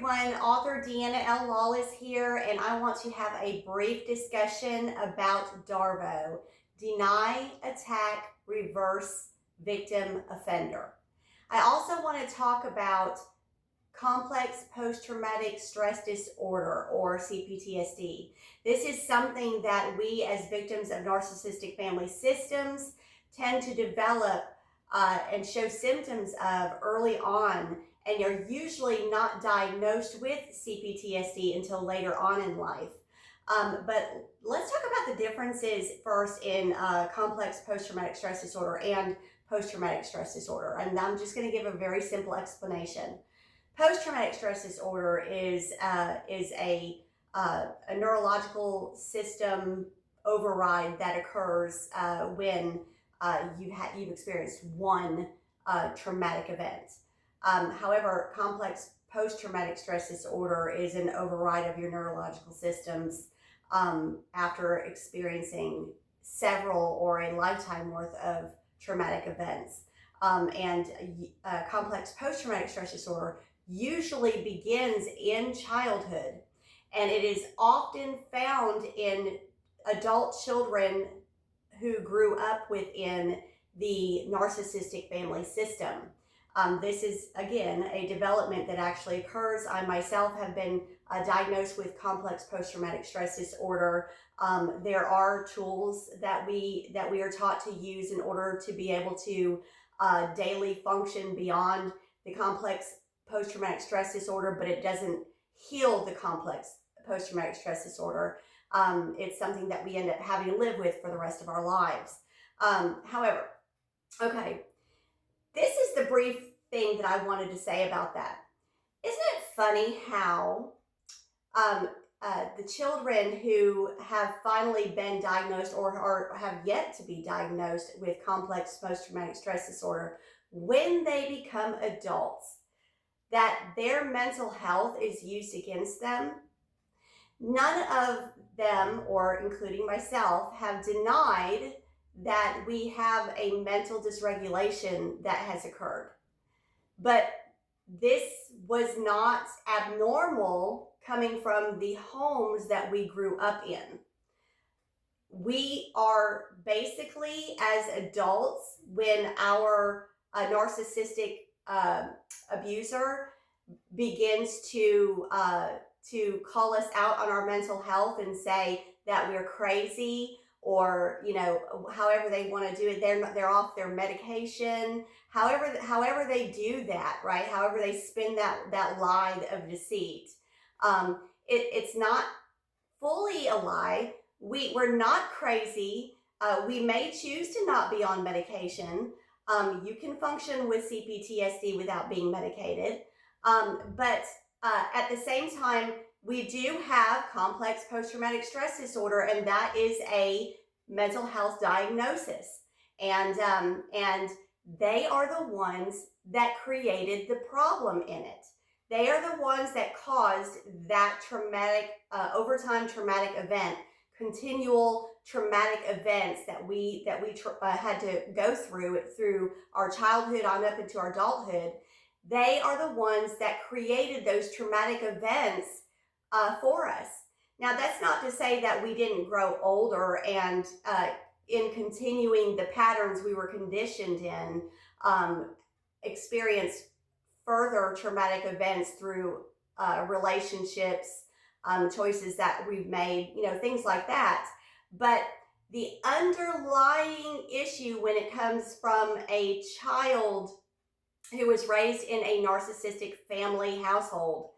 everyone. Author Deanna L. Lawless here, and I want to have a brief discussion about DARVO, Deny, Attack, Reverse, Victim, Offender. I also want to talk about complex post-traumatic stress disorder, or CPTSD. This is something that we as victims of narcissistic family systems tend to develop and show symptoms of early on, and you're usually not diagnosed with CPTSD until later on in life. But let's talk about the differences first in complex post-traumatic stress disorder and post-traumatic stress disorder. And I'm just going to give a very simple explanation. Post-traumatic stress disorder is a neurological system override that occurs when you've experienced one traumatic event. However, complex post-traumatic stress disorder is an override of your neurological systems after experiencing several or a lifetime worth of traumatic events. Complex post-traumatic stress disorder usually begins in childhood, and it is often found in adult children who grew up within the narcissistic family system. This is, again, a development that actually occurs. I myself have been diagnosed with complex post-traumatic stress disorder. There are tools that we are taught to use in order to be able to daily function beyond the complex post-traumatic stress disorder, but it doesn't heal the complex post-traumatic stress disorder. It's something that we end up having to live with for the rest of our lives. However, okay, this is the brief thing that I wanted to say about that. Isn't it funny how the children who have finally been diagnosed or have yet to be diagnosed with complex post-traumatic stress disorder, when they become adults, that their mental health is used against them? None of them, or including myself, have denied that we have a mental dysregulation that has occurred. But this was not abnormal coming from the homes that we grew up in. We are basically, as adults, when our narcissistic abuser begins to call us out on our mental health and say that we're crazy, or however they want to do it, they're off their medication, however they do that, right? However they spin that lie of deceit. It's not fully a lie. We're not crazy. We may choose to not be on medication. You can function with CPTSD without being medicated, but at the same time, we do have complex post-traumatic stress disorder, and that is a mental health diagnosis. And they are the ones that created the problem in it. They are the ones that caused that traumatic, overtime traumatic event, continual traumatic events that we had to go through our childhood on up into our adulthood. They are the ones that created those traumatic events for us. Now, that's not to say that we didn't grow older and in continuing the patterns we were conditioned in, experience further traumatic events through relationships, choices that we've made, things like that. But the underlying issue when it comes from a child who was raised in a narcissistic family household,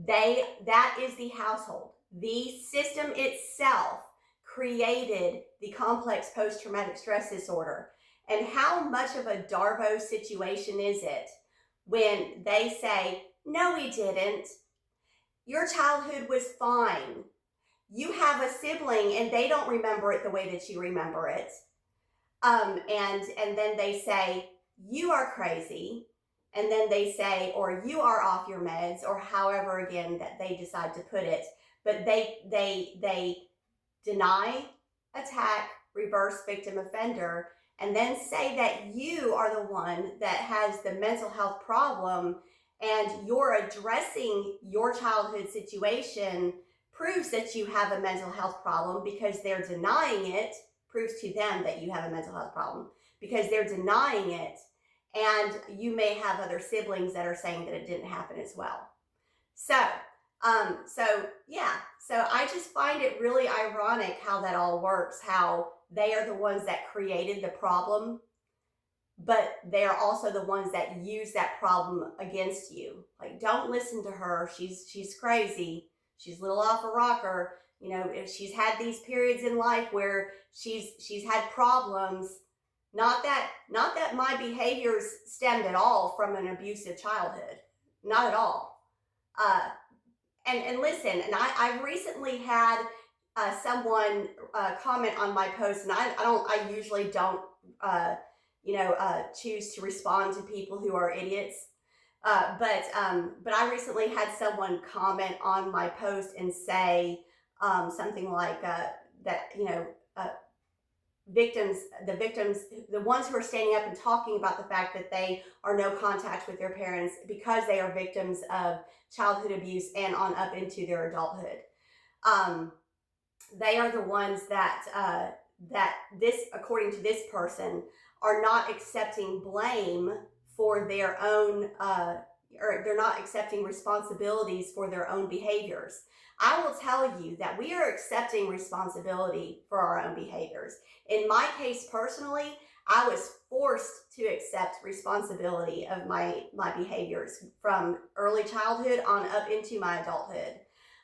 that is the household. The system itself created the complex post-traumatic stress disorder. And how much of a DARVO situation is it when they say, no, we didn't. Your childhood was fine. You have a sibling and they don't remember it the way that you remember it. And then they say, you are crazy. And then they say, or you are off your meds, or however, again, that they decide to put it. But they deny, attack, reverse, victim, offender, and then say that you are the one that has the mental health problem And your addressing your childhood situation proves that you have a mental health problem, because they're denying it proves to them that you have a mental health problem, because they're denying it. And you may have other siblings that are saying that it didn't happen as well. So I just find it really ironic how that all works, how they are the ones that created the problem, but they are also the ones that use that problem against you. Like, don't listen to her. She's crazy. She's a little off a rocker. You know, if she's had these periods in life where she's had problems, not that my behaviors stemmed at all from an abusive childhood. Not at all. And listen, and I've recently had someone comment on my post, and I usually don't choose to respond to people who are idiots. But I recently had someone comment on my post and say something like that, the ones who are standing up and talking about the fact that they are no contact with their parents because they are victims of childhood abuse and on up into their adulthood. They are the ones that according to this person, are not accepting blame for their own, or they're not accepting responsibilities for their own behaviors. I will tell you that we are accepting responsibility for our own behaviors. In my case personally, I was forced to accept responsibility of my behaviors from early childhood on up into my adulthood.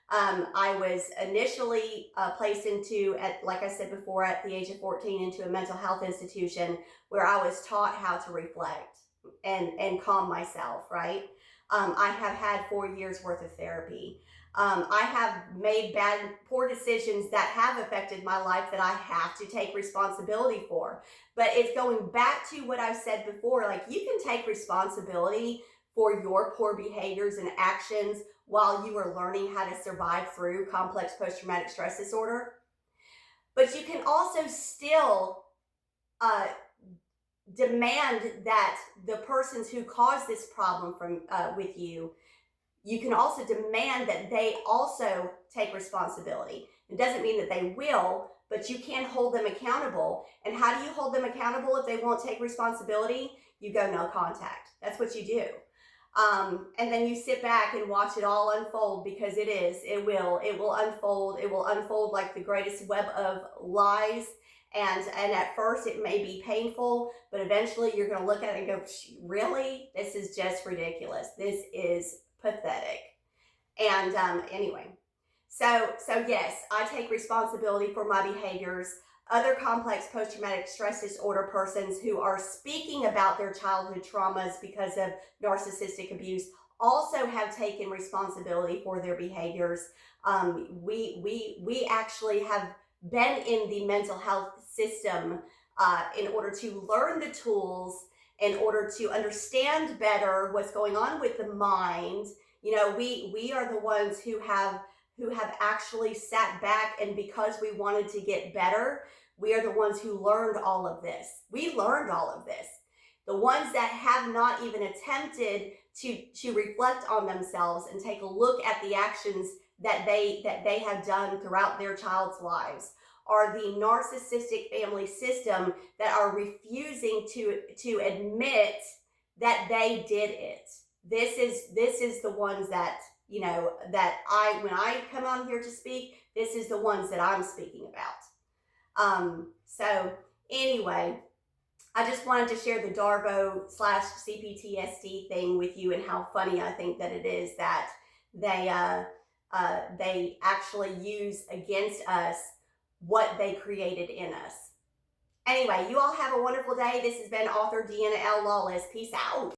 I was initially placed into, like I said before, at the age of 14, into a mental health institution where I was taught how to reflect and calm myself, right? I have had 4 years worth of therapy. I have made poor decisions that have affected my life that I have to take responsibility for. But it's going back to what I've said before, like, you can take responsibility for your poor behaviors and actions while you are learning how to survive through complex post-traumatic stress disorder. But you can also still demand that the persons who caused this problem with you can also demand that they also take responsibility. It doesn't mean that they will, but you can hold them accountable. And how do you hold them accountable if they won't take responsibility? You go no contact. That's what you do. And then you sit back and watch it all unfold, because it will unfold. It will unfold like the greatest web of lies. And at first it may be painful, but eventually you're going to look at it and go, really? This is just ridiculous. This is pathetic. And anyway, so yes, I take responsibility for my behaviors. Other complex post-traumatic stress disorder persons who are speaking about their childhood traumas because of narcissistic abuse also have taken responsibility for their behaviors. We actually have been in the mental health system in order to learn the tools, in order to understand better what's going on with the mind. You know, we are the ones who have actually sat back, and because we wanted to get better, we are the ones who learned all of this. We learned all of this. The ones that have not even attempted to reflect on themselves and take a look at the actions that they have done throughout their child's lives are the narcissistic family system that are refusing to admit that they did it. This is the ones that, you know, that when I come on here to speak, this is the ones that I'm speaking about. So anyway, I just wanted to share the DARVO / CPTSD thing with you, and how funny I think that it is that they actually use against us what they created in us. Anyway, you all have a wonderful day. This has been author Deanna L. Lawless. Peace out.